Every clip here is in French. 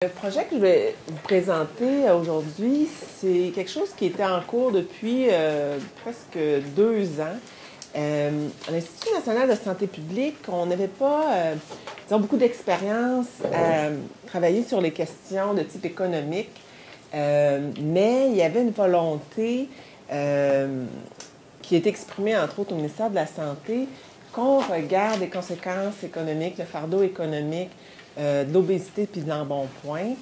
Le projet que je vais vous présenter aujourd'hui, c'est quelque chose qui était en cours depuis presque 2 ans. À l'Institut national de santé publique, on n'avait pas, disons, beaucoup d'expérience à travailler sur les questions de type économique, mais il y avait une volonté qui est exprimée, entre autres, au ministère de la Santé, qu'on regarde les conséquences économiques, le fardeau économique de l'obésité puis de l'embonpoint.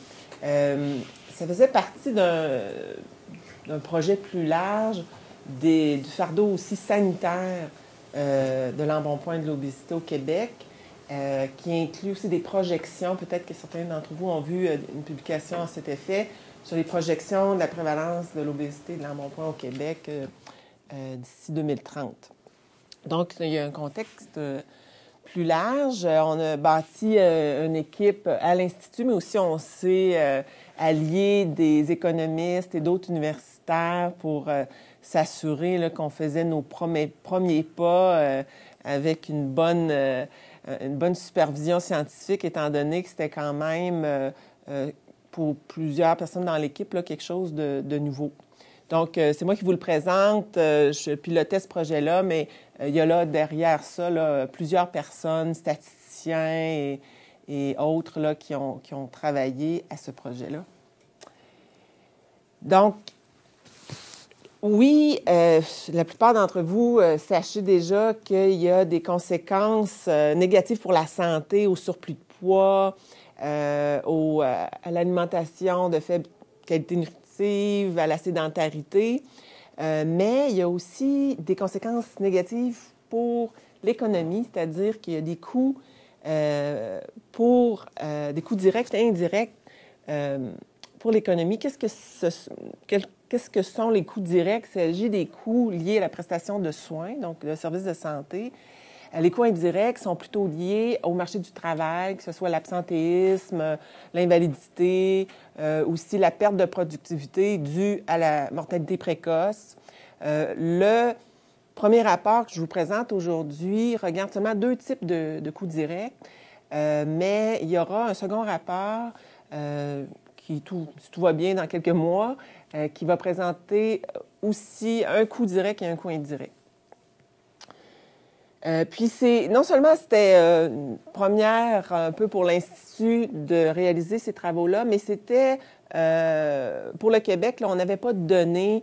Ça faisait partie d'un projet plus large du fardeau aussi sanitaire de l'embonpoint et de l'obésité au Québec, qui inclut aussi des projections. Peut-être que certains d'entre vous ont vu une publication à cet effet sur les projections de la prévalence de l'obésité et de l'embonpoint au Québec d'ici 2030. Donc, il y a un contexte plus large. On a bâti une équipe à l'Institut, mais aussi on s'est allié des économistes et d'autres universitaires pour s'assurer qu'on faisait nos premiers pas avec une bonne supervision scientifique, étant donné que c'était quand même, pour plusieurs personnes dans l'équipe, quelque chose de nouveau. Donc, c'est moi qui vous le présente. Je pilotais ce projet-là, mais il y a là, derrière ça, plusieurs personnes, statisticiens et autres là, qui ont travaillé à ce projet-là. Donc, oui, la plupart d'entre vous sachez déjà qu'il y a des conséquences négatives pour la santé, au surplus de poids, à l'alimentation de faible qualité nutritive, à la sédentarité. Mais il y a aussi des conséquences négatives pour l'économie, c'est-à-dire qu'il y a des coûts des coûts directs et indirects pour l'économie. Qu'est-ce que sont les coûts directs? Il s'agit des coûts liés à la prestation de soins, donc le service de santé. Les coûts indirects sont plutôt liés au marché du travail, que ce soit l'absentéisme, l'invalidité, aussi la perte de productivité due à la mortalité précoce. Le premier rapport que je vous présente aujourd'hui regarde seulement 2 types de coûts directs, mais il y aura un second rapport si tout va bien dans quelques mois, qui va présenter aussi un coût direct et un coût indirect. Puis non seulement c'était une première un peu pour l'Institut de réaliser ces travaux-là, mais c'était pour le Québec, là, on n'avait pas de données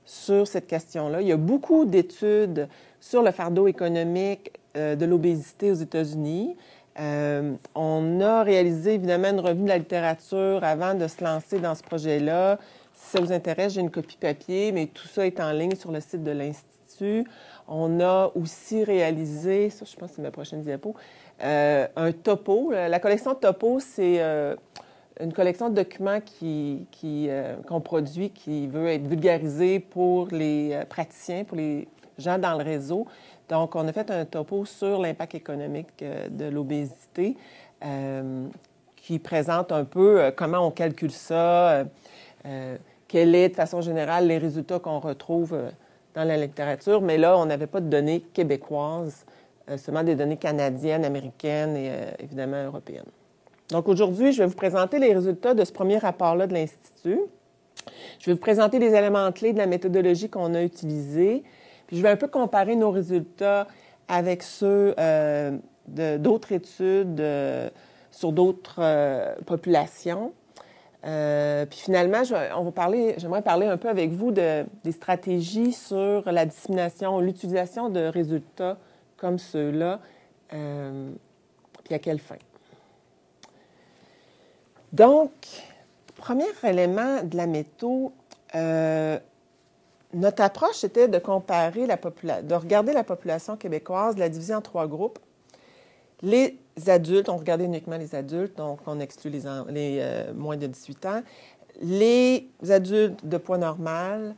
sur cette question-là. Il y a beaucoup d'études sur le fardeau économique de l'obésité aux États-Unis. On a réalisé évidemment une revue de la littérature avant de se lancer dans ce projet-là. Si ça vous intéresse, j'ai une copie papier, mais tout ça est en ligne sur le site de l'Institut. On a aussi réalisé, ça je pense que c'est ma prochaine diapo, un topo. La collection de topo, c'est une collection de documents qu'on produit, qui veut être vulgarisé pour les praticiens, pour les gens dans le réseau. Donc, on a fait un topo sur l'impact économique de l'obésité qui présente un peu comment on calcule ça, quels est, de façon générale, les résultats qu'on retrouve dans la littérature. Mais là, on n'avait pas de données québécoises, seulement des données canadiennes, américaines et évidemment européennes. Donc, aujourd'hui, je vais vous présenter les résultats de ce premier rapport-là de l'Institut. Je vais vous présenter les éléments clés de la méthodologie qu'on a utilisée. Puis, je vais un peu comparer nos résultats avec ceux d'autres études sur d'autres populations. Puis finalement, j'aimerais parler un peu avec vous des stratégies sur la dissémination, l'utilisation de résultats comme ceux-là, puis à quelle fin. Donc, premier élément de la méthode, notre approche était de comparer de regarder la population québécoise, de la diviser en 3 groupes. Les adultes, on regardait uniquement les adultes, donc on exclut les moins de 18 ans. Les adultes de poids normal,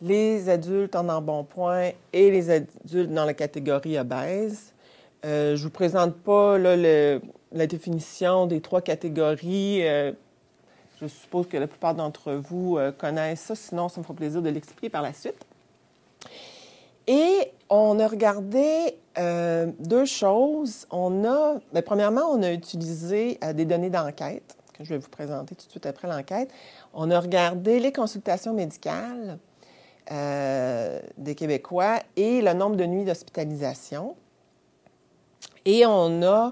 les adultes en embonpoint et les adultes dans la catégorie obèse. Je ne vous présente pas là, la définition des 3 catégories. Je suppose que la plupart d'entre vous connaissent ça, sinon ça me fera plaisir de l'expliquer par la suite. Et on a regardé 2 choses. Premièrement, on a utilisé des données d'enquête que je vais vous présenter tout de suite après l'enquête. On a regardé les consultations médicales des Québécois et le nombre de nuits d'hospitalisation. Et on a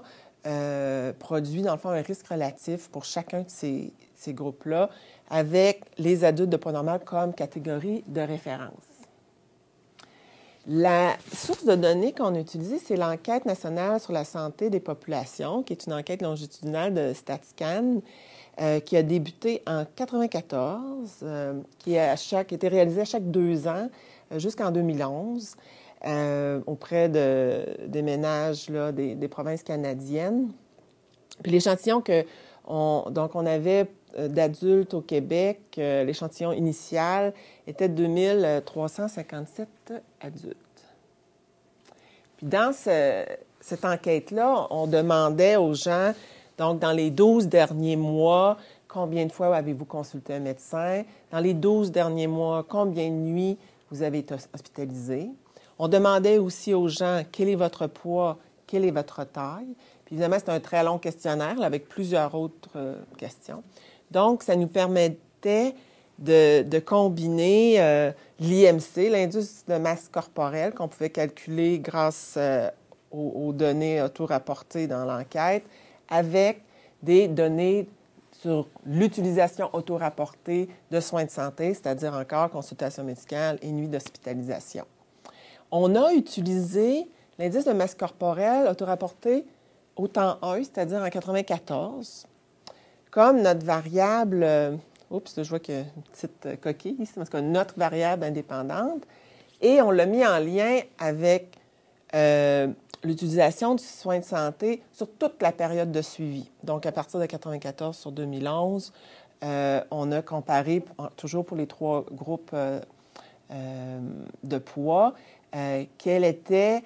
produit, dans le fond, un risque relatif pour chacun de ces groupes-là avec les adultes de poids normal comme catégorie de référence. La source de données qu'on a utilisée, c'est l'enquête nationale sur la santé des populations, qui est une enquête longitudinale de StatScan, qui a débuté en 1994, qui a été réalisée à chaque 2 ans jusqu'en 2011 auprès des ménages là, des provinces canadiennes. Puis l'échantillon donc on avait d'adultes au Québec, l'échantillon initial était de 2357 adultes. Puis dans cette enquête-là, on demandait aux gens, donc dans les 12 derniers mois, combien de fois avez-vous consulté un médecin? Dans les 12 derniers mois, combien de nuits vous avez été hospitalisé? On demandait aussi aux gens quel est votre poids, quelle est votre taille. Puis évidemment, c'est un très long questionnaire là, avec plusieurs autres questions. Donc, ça nous permettait de combiner l'IMC, l'indice de masse corporelle, qu'on pouvait calculer grâce aux données auto-rapportées dans l'enquête, avec des données sur l'utilisation auto-rapportée de soins de santé, c'est-à-dire encore consultation médicale et nuit d'hospitalisation. On a utilisé l'indice de masse corporelle auto-rapporté au temps 1, c'est-à-dire en 1994, comme notre variable, je vois qu'il y a une petite coquille ici, parce que notre variable indépendante, et on l'a mis en lien avec l'utilisation du soin de santé sur toute la période de suivi. Donc, à partir de 1994 sur 2011, on a comparé, toujours pour les 3 groupes de poids, quelle était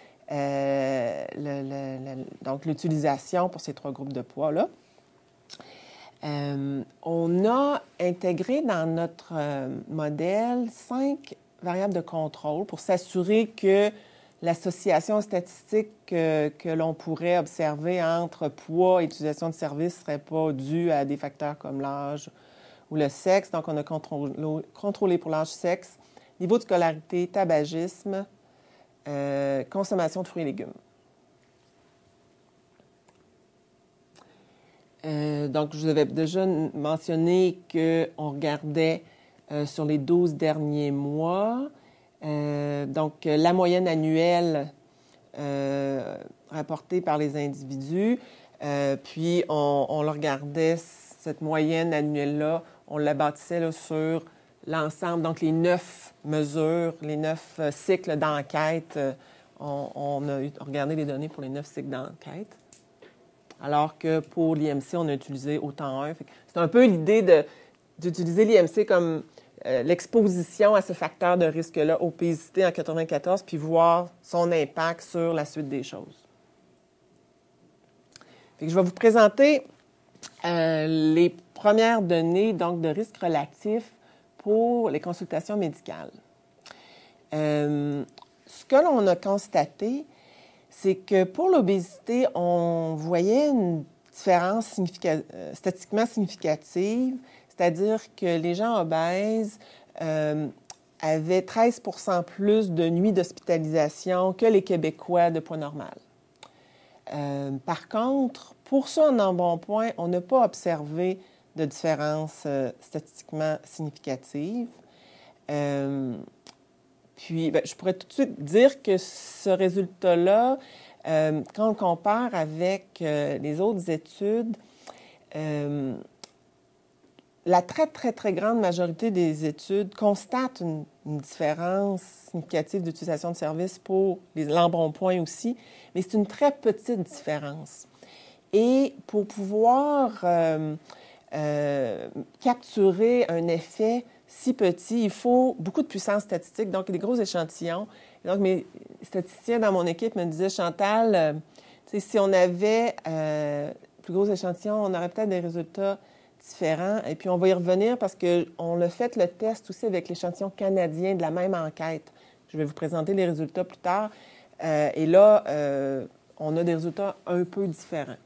donc l'utilisation pour ces 3 groupes de poids-là. On a intégré dans notre modèle 5 variables de contrôle pour s'assurer que l'association statistique que l'on pourrait observer entre poids et utilisation de services ne serait pas due à des facteurs comme l'âge ou le sexe. Donc, on a contrôlé pour l'âge, sexe, niveau de scolarité, tabagisme, consommation de fruits et légumes. Donc, je vous avais déjà mentionné qu'on regardait sur les 12 derniers mois. Donc, la moyenne annuelle rapportée par les individus. Puis, on le regardait, cette moyenne annuelle-là, on la bâtissait là, sur l'ensemble, donc les 9 mesures, les 9 cycles d'enquête. On a regardé les données pour les 9 cycles d'enquête. Alors que pour l'IMC, on a utilisé au temps 1. C'est un peu l'idée d'utiliser l'IMC comme l'exposition à ce facteur de risque-là, obésité en 1994, puis voir son impact sur la suite des choses. Je vais vous présenter les premières données donc, de risque relatif pour les consultations médicales. Ce que l'on a constaté, c'est que pour l'obésité, on voyait une différence statistiquement significative, c'est-à-dire que les gens obèses avaient 13 % plus de nuits d'hospitalisation que les Québécois de poids normal. Par contre, pour ceux en embonpoint, on n'a pas observé de différence statistiquement significative. Puis, je pourrais tout de suite dire que ce résultat-là, quand on compare avec les autres études, la très, très, très grande majorité des études constatent une différence significative d'utilisation de services pour l'embonpoint aussi, mais c'est une très petite différence. Et pour pouvoir capturer un effet si petit, il faut beaucoup de puissance statistique, donc des gros échantillons. Et donc, mes statisticiens dans mon équipe me disaient, Chantal, si on avait plus gros échantillons, on aurait peut-être des résultats différents. Et puis, on va y revenir parce qu'on a fait le test aussi avec l'échantillon canadien de la même enquête. Je vais vous présenter les résultats plus tard. Et là, on a des résultats un peu différents.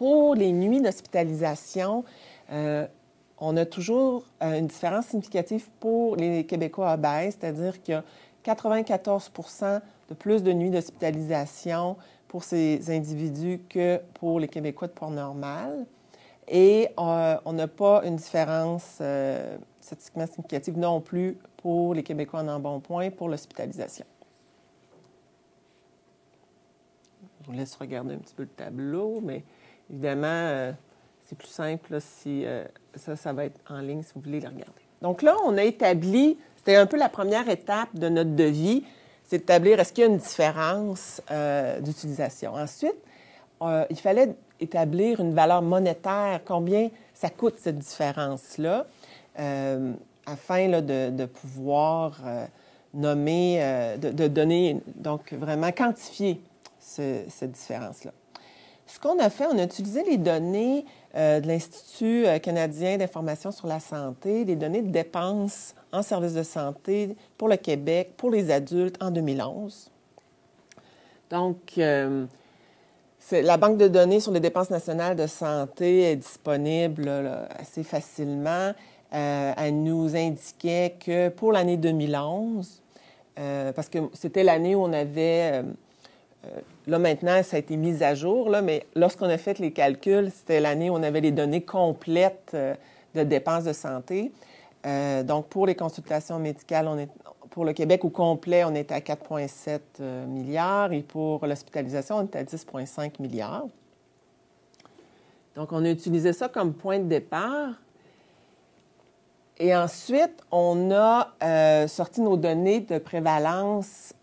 Pour les nuits d'hospitalisation, on a toujours une différence significative pour les Québécois obèses, c'est-à-dire qu'il y a 94 de plus de nuits d'hospitalisation pour ces individus que pour les Québécois de poids normal. Et on n'a pas une différence statistiquement significative non plus pour les Québécois en embonpoint pour l'hospitalisation. Je vous laisse regarder un petit peu le tableau, mais évidemment, c'est plus simple là, si ça va être en ligne si vous voulez le regarder. Donc là, on a établi, c'était un peu la première étape de notre devis, c'est d'établir est-ce qu'il y a une différence d'utilisation. Ensuite, il fallait établir une valeur monétaire, combien ça coûte cette différence-là, afin là, de pouvoir nommer, de donner, donc vraiment quantifier cette différence-là. Ce qu'on a fait, on a utilisé les données de l'Institut canadien d'information sur la santé, les données de dépenses en services de santé pour le Québec, pour les adultes en 2011. Donc, la banque de données sur les dépenses nationales de santé est disponible là, assez facilement. Elle nous indiquait que pour l'année 2011, parce que c'était l'année où on avait... là, maintenant, ça a été mis à jour, là, mais lorsqu'on a fait les calculs, c'était l'année où on avait les données complètes de dépenses de santé. Donc, pour les consultations médicales, pour le Québec au complet, on est à 4,7 milliards et pour l'hospitalisation, on est à 10,5 milliards. Donc, on a utilisé ça comme point de départ. Et ensuite, on a sorti nos données de prévalence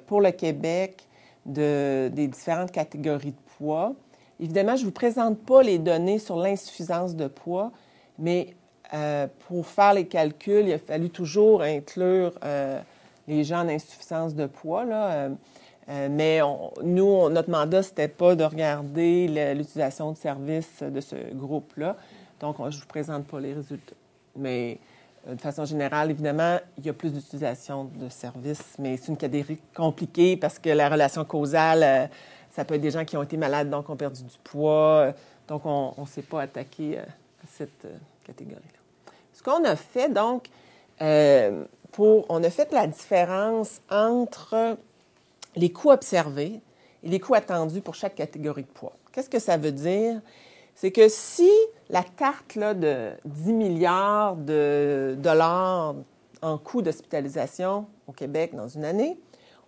pour le Québec des différentes catégories de poids. Évidemment, je ne vous présente pas les données sur l'insuffisance de poids, mais pour faire les calculs, il a fallu toujours inclure les gens en insuffisance de poids, là. Mais notre mandat, ce n'était pas de regarder l'utilisation de services de ce groupe-là. Donc, je ne vous présente pas les résultats. Mais de façon générale, évidemment, il y a plus d'utilisation de services, mais c'est une catégorie compliquée parce que la relation causale, ça peut être des gens qui ont été malades, donc ont perdu du poids. Donc, on ne s'est pas attaqué à cette catégorie-là. Ce qu'on a fait, donc, on a fait la différence entre les coûts observés et les coûts attendus pour chaque catégorie de poids. Qu'est-ce que ça veut dire? C'est que si la carte là, de 10 milliards de dollars en coûts d'hospitalisation au Québec dans une année,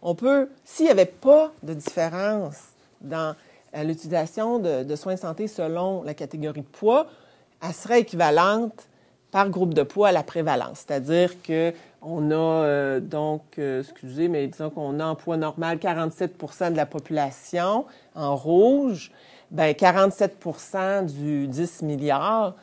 on peut, s'il n'y avait pas de différence dans l'utilisation de soins de santé selon la catégorie de poids, elle serait équivalente par groupe de poids à la prévalence. C'est-à-dire qu'on a disons qu'on a en poids normal 47 de la population en rouge. Bien, 47 du 10 milliards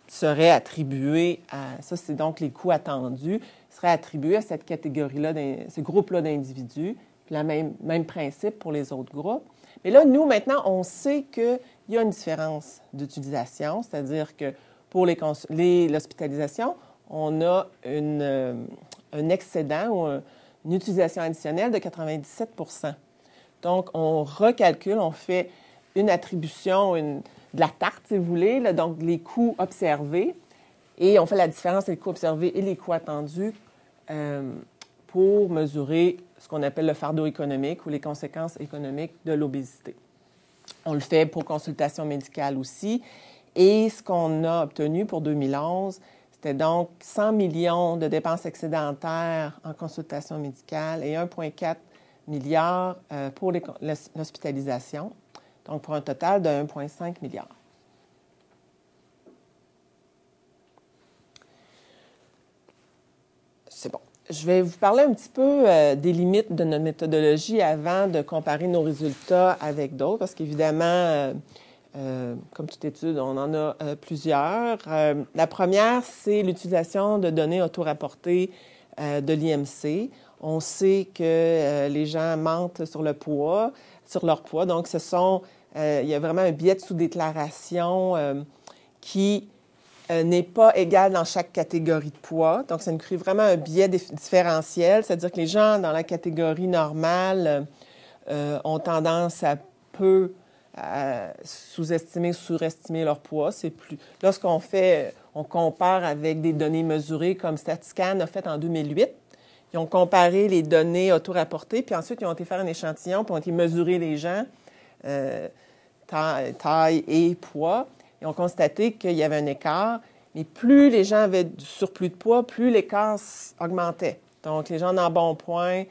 seraient attribués à... Ça, c'est donc les coûts attendus, seraient attribués à cette catégorie-là, ce groupe-là d'individus. Puis le même principe pour les autres groupes. Mais là, nous, maintenant, on sait qu'il y a une différence d'utilisation, c'est-à-dire que pour l'hospitalisation, on a un excédent ou une utilisation additionnelle de 97 %. Donc, on recalcule, on fait une attribution de la tarte, si vous voulez, là, donc les coûts observés, et on fait la différence entre les coûts observés et les coûts attendus pour mesurer ce qu'on appelle le fardeau économique ou les conséquences économiques de l'obésité. On le fait pour consultation médicale aussi, et ce qu'on a obtenu pour 2011, c'était donc 100 millions de dépenses excédentaires en consultation médicale et 1,4 milliard pour l'hospitalisation. Donc, pour un total de 1,5 milliard. C'est bon. Je vais vous parler un petit peu des limites de notre méthodologie avant de comparer nos résultats avec d'autres, parce qu'évidemment, comme toute étude, on en a plusieurs. La première, c'est l'utilisation de données auto-rapportées de l'IMC. On sait que les gens mentent sur leur poids. Donc, il y a vraiment un biais de sous-déclaration qui n'est pas égal dans chaque catégorie de poids. Donc, ça nous crée vraiment un biais différentiel, c'est-à-dire que les gens dans la catégorie normale ont tendance à peu sous-estimer ou surestimer leur poids. Lorsqu'on compare avec des données mesurées comme StatScan a fait en 2008, ils ont comparé les données auto-rapportées, puis ensuite ils ont été faire un échantillon, puis ont été mesurer les gens, taille et poids. Ils ont constaté qu'il y avait un écart, mais plus les gens avaient du surplus de poids, plus l'écart augmentait. Donc, les gens en embonpoint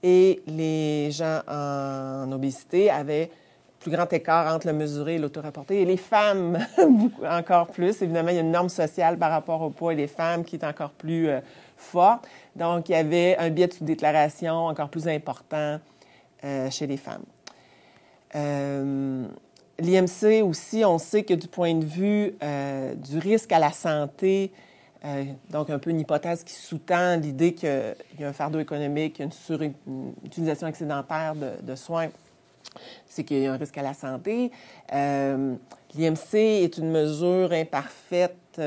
et les gens en obésité avaient plus grand écart entre le mesuré et l'autorapporté. Et les femmes, encore plus. Évidemment, il y a une norme sociale par rapport au poids et les femmes qui est encore plus forte. Donc, il y avait un biais de sous-déclaration encore plus important chez les femmes. L'IMC aussi, on sait que du point de vue du risque à la santé, donc un peu une hypothèse qui sous-tend l'idée qu'il y a un fardeau économique, une surutilisation excédentaire de soins, c'est qu'il y a un risque à la santé. L'IMC est une mesure imparfaite,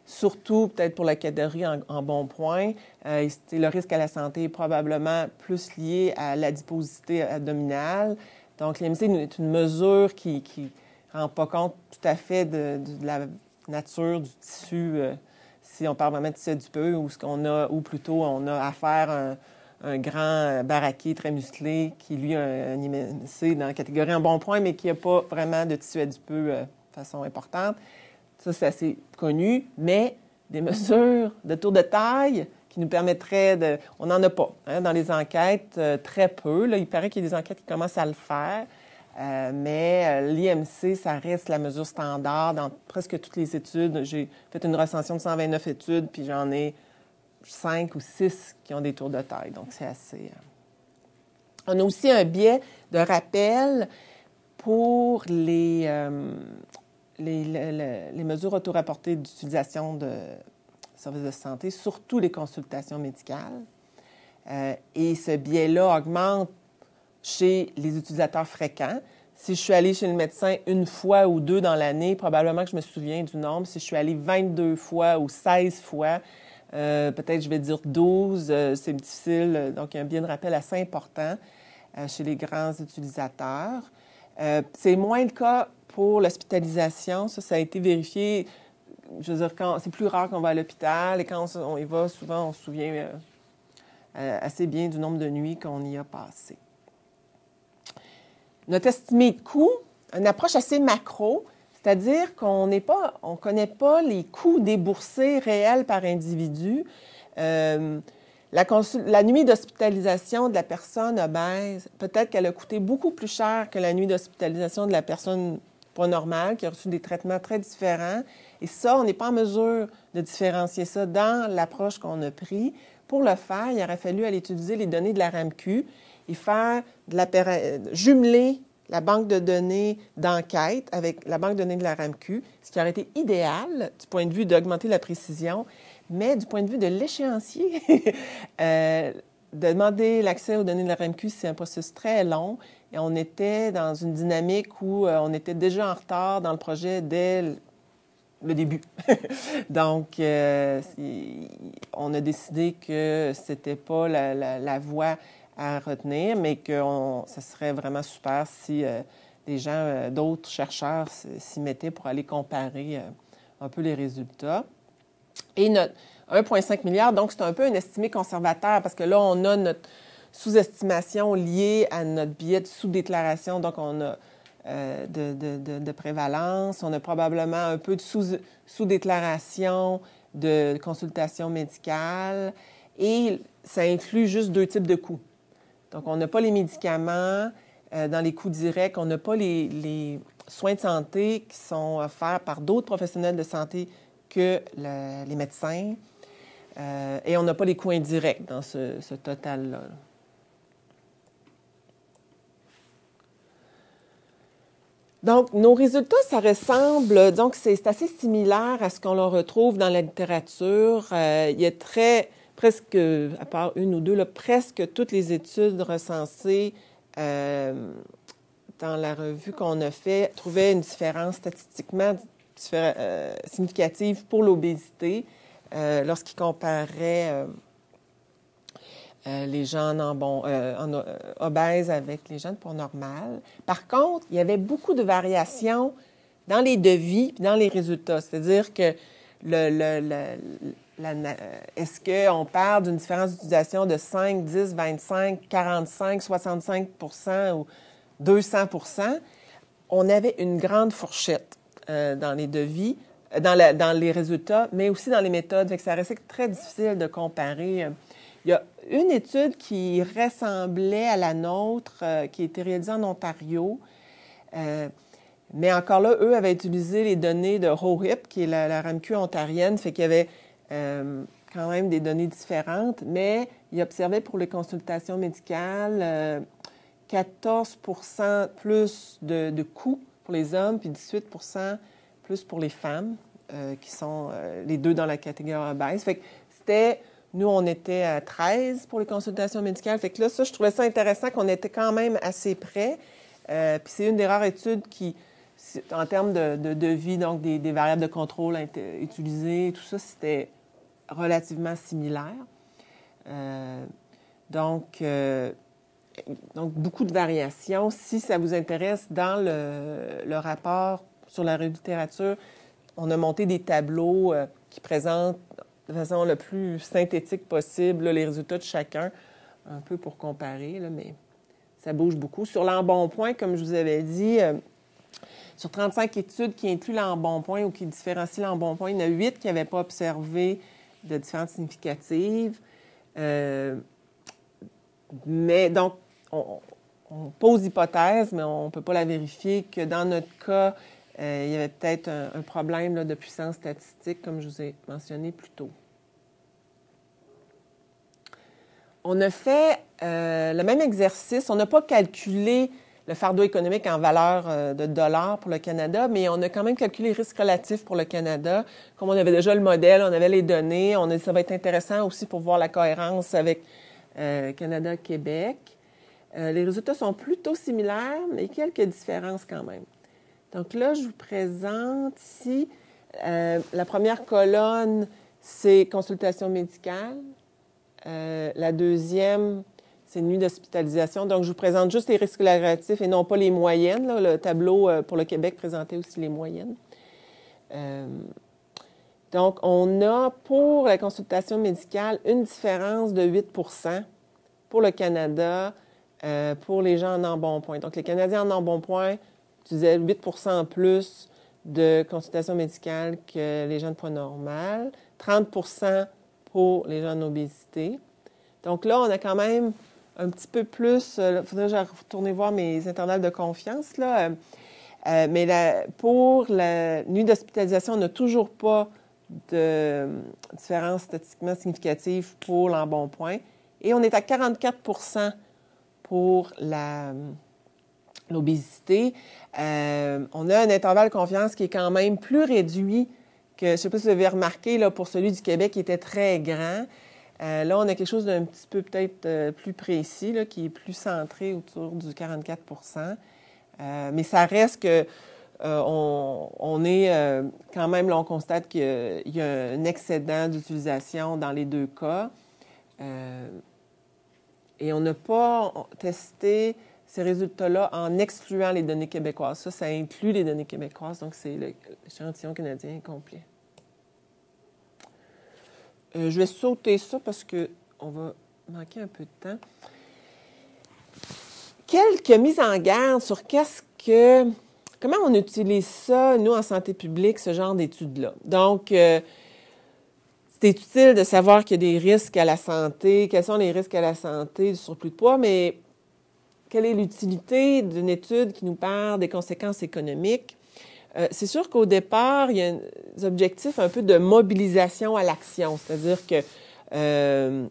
surtout peut-être pour la catégorie en bon point. Le risque à la santé est probablement plus lié à l'adiposité abdominale. Donc, l'IMC est une mesure qui ne rend pas compte tout à fait de la nature du tissu, si on parle vraiment de tissu adipeux, ou plutôt on a affaire à un grand baraquet très musclé qui, lui, a un IMC dans la catégorie en bon point, mais qui n'a pas vraiment de tissu adipeux de façon importante. Ça, c'est assez connu, mais des mesures de tour de taille qui nous permettraient de... On n'en a pas dans les enquêtes, très peu. Là, il paraît qu'il y a des enquêtes qui commencent à le faire, mais l'IMC, ça reste la mesure standard dans presque toutes les études. J'ai fait une recension de 129 études, puis j'en ai 5 ou 6 qui ont des tours de taille. Donc, c'est assez... On a aussi un biais de rappel pour les mesures autorapportées d'utilisation de services de santé, surtout les consultations médicales. Et ce biais-là augmente chez les utilisateurs fréquents. Si je suis allée chez le médecin une fois ou deux dans l'année, probablement que je me souviens du nombre. Si je suis allée 22 fois ou 16 fois, peut-être je vais dire 12, c'est difficile. Donc, il y a un biais de rappel assez important chez les grands utilisateurs. C'est moins le cas pour l'hospitalisation. Ça a été vérifié. Je veux dire, c'est plus rare qu'on va à l'hôpital et quand on y va, souvent, on se souvient assez bien du nombre de nuits qu'on y a passé. Notre estimé de coût, une approche assez macro, c'est-à-dire qu'on ne connaît pas les coûts déboursés réels par individu. La nuit d'hospitalisation de la personne obèse, peut-être qu'elle a coûté beaucoup plus cher que la nuit d'hospitalisation de la personne pas normale, qui a reçu des traitements très différents. Et ça, on n'est pas en mesure de différencier ça dans l'approche qu'on a prise. Pour le faire, il aurait fallu aller utiliser les données de la RAMQ et faire jumeler la banque de données d'enquête avec la banque de données de la RAMQ, ce qui aurait été idéal du point de vue d'augmenter la précision, mais du point de vue de l'échéancier, demander l'accès aux données de la RAMQ, c'est un processus très long. Et on était dans une dynamique où on était déjà en retard dans le projet dès le début. Donc, on a décidé que c'était pas la voie à retenir, mais que ça serait vraiment super si des gens, d'autres chercheurs s'y mettaient pour aller comparer un peu les résultats. Et notre 1,5 milliard, donc c'est un peu un estimé conservateur parce que là, on a notre sous-estimation liée à notre biais de sous-déclaration. Donc, on a de prévalence. On a probablement un peu de sous-déclaration de consultation médicale. Et ça inclut juste 2 types de coûts. Donc, on n'a pas les médicaments dans les coûts directs. On n'a pas les soins de santé qui sont offerts par d'autres professionnels de santé que les médecins. Et on n'a pas les coûts indirects dans ce total-là. Donc, nos résultats, ça ressemble, donc c'est assez similaire à ce qu'on retrouve dans la littérature. Il y a presque, à part une ou deux, là, presque toutes les études recensées dans la revue qu'on a fait trouvaient une différence statistiquement significative pour l'obésité lorsqu'ils comparaient les gens obèses avec les gens de poids normal. Par contre, il y avait beaucoup de variations dans les devis et dans les résultats. C'est-à-dire que est-ce qu'on parle d'une différence d'utilisation de 5, 10, 25, 45, 65 ou 200 On avait une grande fourchette dans les devis, dans les résultats, mais aussi dans les méthodes. Fait que ça restait très difficile de comparer. Il y a une étude qui ressemblait à la nôtre, qui a été réalisée en Ontario, mais encore là, eux avaient utilisé les données de HOHIP, qui est la RAMQ ontarienne, fait qu'il y avait quand même des données différentes, mais ils observaient pour les consultations médicales 14 plus de coûts pour les hommes, puis 18 plus pour les femmes, qui sont les deux dans la catégorie obèse. Fait que c'était... Nous, on était à 13 pour les consultations médicales. Fait que là, ça, je trouvais ça intéressant qu'on était quand même assez près. Puis c'est une des rares études qui, en termes de devis, donc des variables de contrôle utilisées, tout ça, c'était relativement similaire. Donc, beaucoup de variations. Si ça vous intéresse, dans le rapport sur la littérature, on a monté des tableaux qui présentent de façon le plus synthétique possible là, les résultats de chacun, un peu pour comparer, là, mais ça bouge beaucoup. Sur l'embonpoint, comme je vous avais dit, sur 35 études qui incluent l'embonpoint ou qui différencient l'embonpoint, il y en a 8 qui n'avaient pas observé de différences significatives. Mais donc, on pose l'hypothèse, mais on ne peut pas la vérifier, que dans notre cas, il y avait peut-être un problème là, de puissance statistique, comme je vous ai mentionné plus tôt. On a fait le même exercice. On n'a pas calculé le fardeau économique en valeur de dollars pour le Canada, mais on a quand même calculé les risques relatifs pour le Canada. Comme on avait déjà le modèle, on avait les données, ça va être intéressant aussi pour voir la cohérence avec Canada-Québec. Les résultats sont plutôt similaires, mais quelques différences quand même. Donc là, je vous présente ici, la première colonne, c'est consultation médicale. La deuxième, c'est nuit d'hospitalisation. Donc, je vous présente juste les risques relatifs et non pas les moyennes. Là. Le tableau pour le Québec présentait aussi les moyennes. Donc, on a pour la consultation médicale une différence de 8 pour le Canada, pour les gens en embonpoint. Donc, les Canadiens en embonpoint utilisaient 8 en plus de consultation médicale que les gens de poids normal, 30 pour les gens en obésité. Donc là, on a quand même un petit peu plus... Il faudrait que je retourne voir mes intervalles de confiance, là. Mais pour la nuit d'hospitalisation, on n'a toujours pas de différence statistiquement significative pour l'embonpoint. Et on est à 44 pour l'obésité. On a un intervalle de confiance qui est quand même plus réduit que, je ne sais pas si vous avez remarqué, là, pour celui du Québec, qui était très grand. Là, on a quelque chose d'un petit peu peut-être plus précis, là, qui est plus centré autour du 44 mais ça reste que on est quand même, là, on constate qu'il y a un excédent d'utilisation dans les deux cas. Et on n'a pas testé ces résultats-là en excluant les données québécoises. Ça inclut les données québécoises, donc c'est l'échantillon canadien complet. Je vais sauter ça parce qu'on va manquer un peu de temps. Quelques mises en garde sur comment on utilise ça, nous, en santé publique, ce genre d'études-là. Donc, c'est utile de savoir qu'il y a des risques à la santé. Quels sont les risques à la santé du surplus de poids, mais quelle est l'utilité d'une étude qui nous parle des conséquences économiques? C'est sûr qu'au départ, il y a des objectifs un peu de mobilisation à l'action, c'est-à-dire que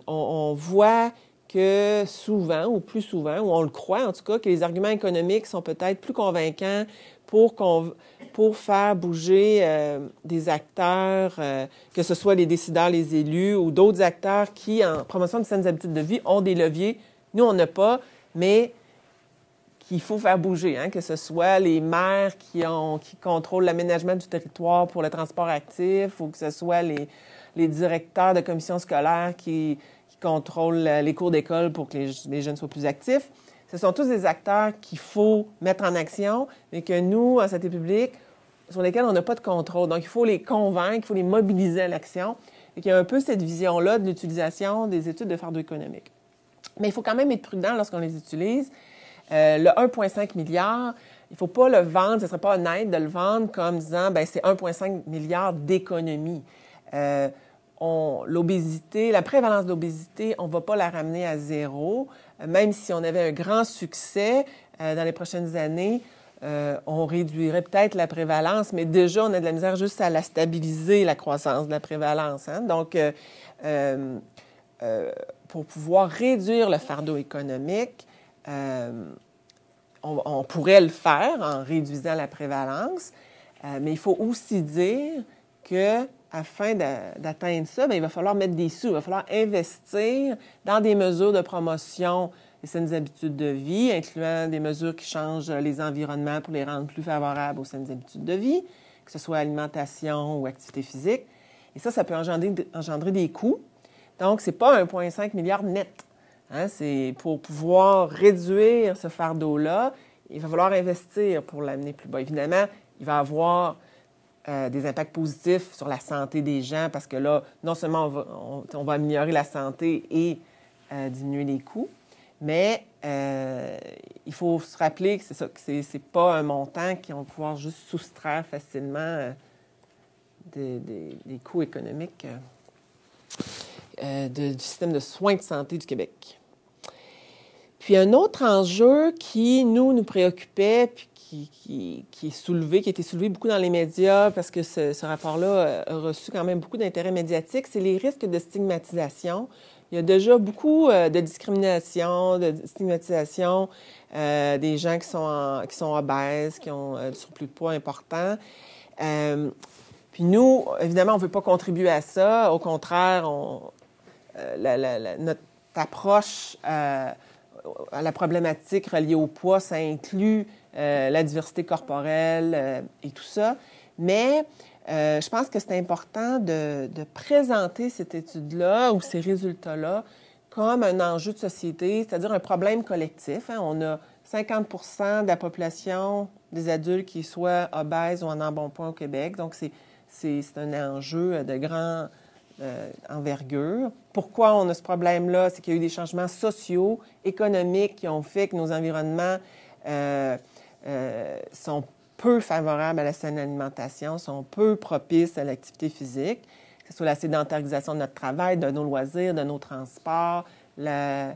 on voit que souvent, ou plus souvent, ou on le croit en tout cas, que les arguments économiques sont peut-être plus convaincants pour faire bouger des acteurs, que ce soit les décideurs, les élus, ou d'autres acteurs qui, en promotion de saines habitudes de vie, ont des leviers. Nous, on n'a pas, mais qu'il faut faire bouger, hein, que ce soit les maires qui contrôlent l'aménagement du territoire pour le transport actif, ou que ce soit les directeurs de commissions scolaires qui contrôle les cours d'école pour que les jeunes soient plus actifs. Ce sont tous des acteurs qu'il faut mettre en action, mais que nous, en santé publique, sur lesquels on n'a pas de contrôle. Donc, il faut les convaincre, il faut les mobiliser à l'action. Et qu'il y a un peu cette vision-là de l'utilisation des études de fardeau économique. Mais il faut quand même être prudent lorsqu'on les utilise. Le 1,5 milliard, il ne faut pas le vendre, ce ne serait pas honnête de le vendre comme disant, bien, c'est 1,5 milliard d'économies. L'obésité, la prévalence d'obésité, on ne va pas la ramener à zéro. Même si on avait un grand succès dans les prochaines années, on réduirait peut-être la prévalence, mais déjà, on a de la misère juste à la stabiliser, la croissance de la prévalence. Hein? Donc, pour pouvoir réduire le fardeau économique, on pourrait le faire en réduisant la prévalence, mais il faut aussi dire que afin d'atteindre ça, bien, il va falloir mettre des sous, il va falloir investir dans des mesures de promotion des saines habitudes de vie, incluant des mesures qui changent les environnements pour les rendre plus favorables aux saines habitudes de vie, que ce soit alimentation ou activité physique. Et ça peut engendrer des coûts. Donc, ce n'est pas 1,5 milliard net. Hein? C'est pour pouvoir réduire ce fardeau-là, il va falloir investir pour l'amener plus bas. Évidemment, il va y avoir des impacts positifs sur la santé des gens parce que là, non seulement on va améliorer la santé et diminuer les coûts, mais il faut se rappeler que c'est ça, que c'est pas un montant qu'on va pouvoir juste soustraire facilement des coûts économiques du système de soins de santé du Québec. Puis un autre enjeu qui nous préoccupait, puis qui est soulevé, qui a été soulevé beaucoup dans les médias parce que ce rapport-là a reçu quand même beaucoup d'intérêt médiatique, c'est les risques de stigmatisation. Il y a déjà beaucoup de discrimination, de stigmatisation des gens qui sont obèses, qui ont du surplus de poids important. Puis nous, évidemment, on ne veut pas contribuer à ça. Au contraire, notre approche à la problématique reliée au poids, ça inclut la diversité corporelle et tout ça. Mais je pense que c'est important de présenter cette étude-là ou ces résultats-là comme un enjeu de société, c'est-à-dire un problème collectif. Hein. On a 50 de la population des adultes qui soient obèses ou en embonpoint au Québec. Donc, c'est un enjeu de grande envergure. Pourquoi on a ce problème-là? C'est qu'il y a eu des changements sociaux, économiques qui ont fait que nos environnements sont peu favorables à la saine alimentation, sont peu propices à l'activité physique, que ce soit la sédentarisation de notre travail, de nos loisirs, de nos transports, les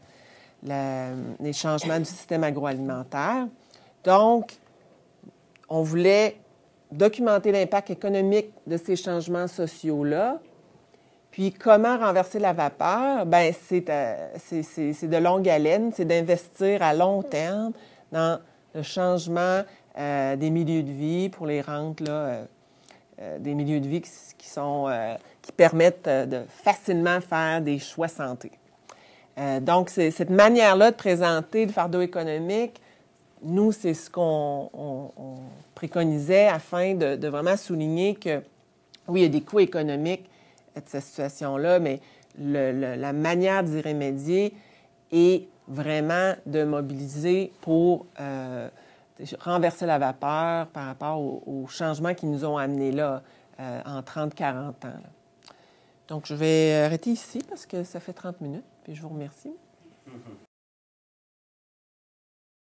changements du système agroalimentaire. Donc, on voulait documenter l'impact économique de ces changements sociaux-là. Puis, comment renverser la vapeur? Bien, c'est de longue haleine, c'est d'investir à long terme dans le changement des milieux de vie pour les rendre là, des milieux de vie qui permettent de facilement faire des choix santé. Donc, c'est cette manière-là de présenter le fardeau économique. Nous, c'est ce qu'on préconisait afin de vraiment souligner que, oui, il y a des coûts économiques de cette situation-là, mais la manière d'y remédier est vraiment de mobiliser pour renverser la vapeur par rapport aux changements qui nous ont amenés là en 30-40 ans. Là. Donc, je vais arrêter ici parce que ça fait 30 minutes, puis je vous remercie.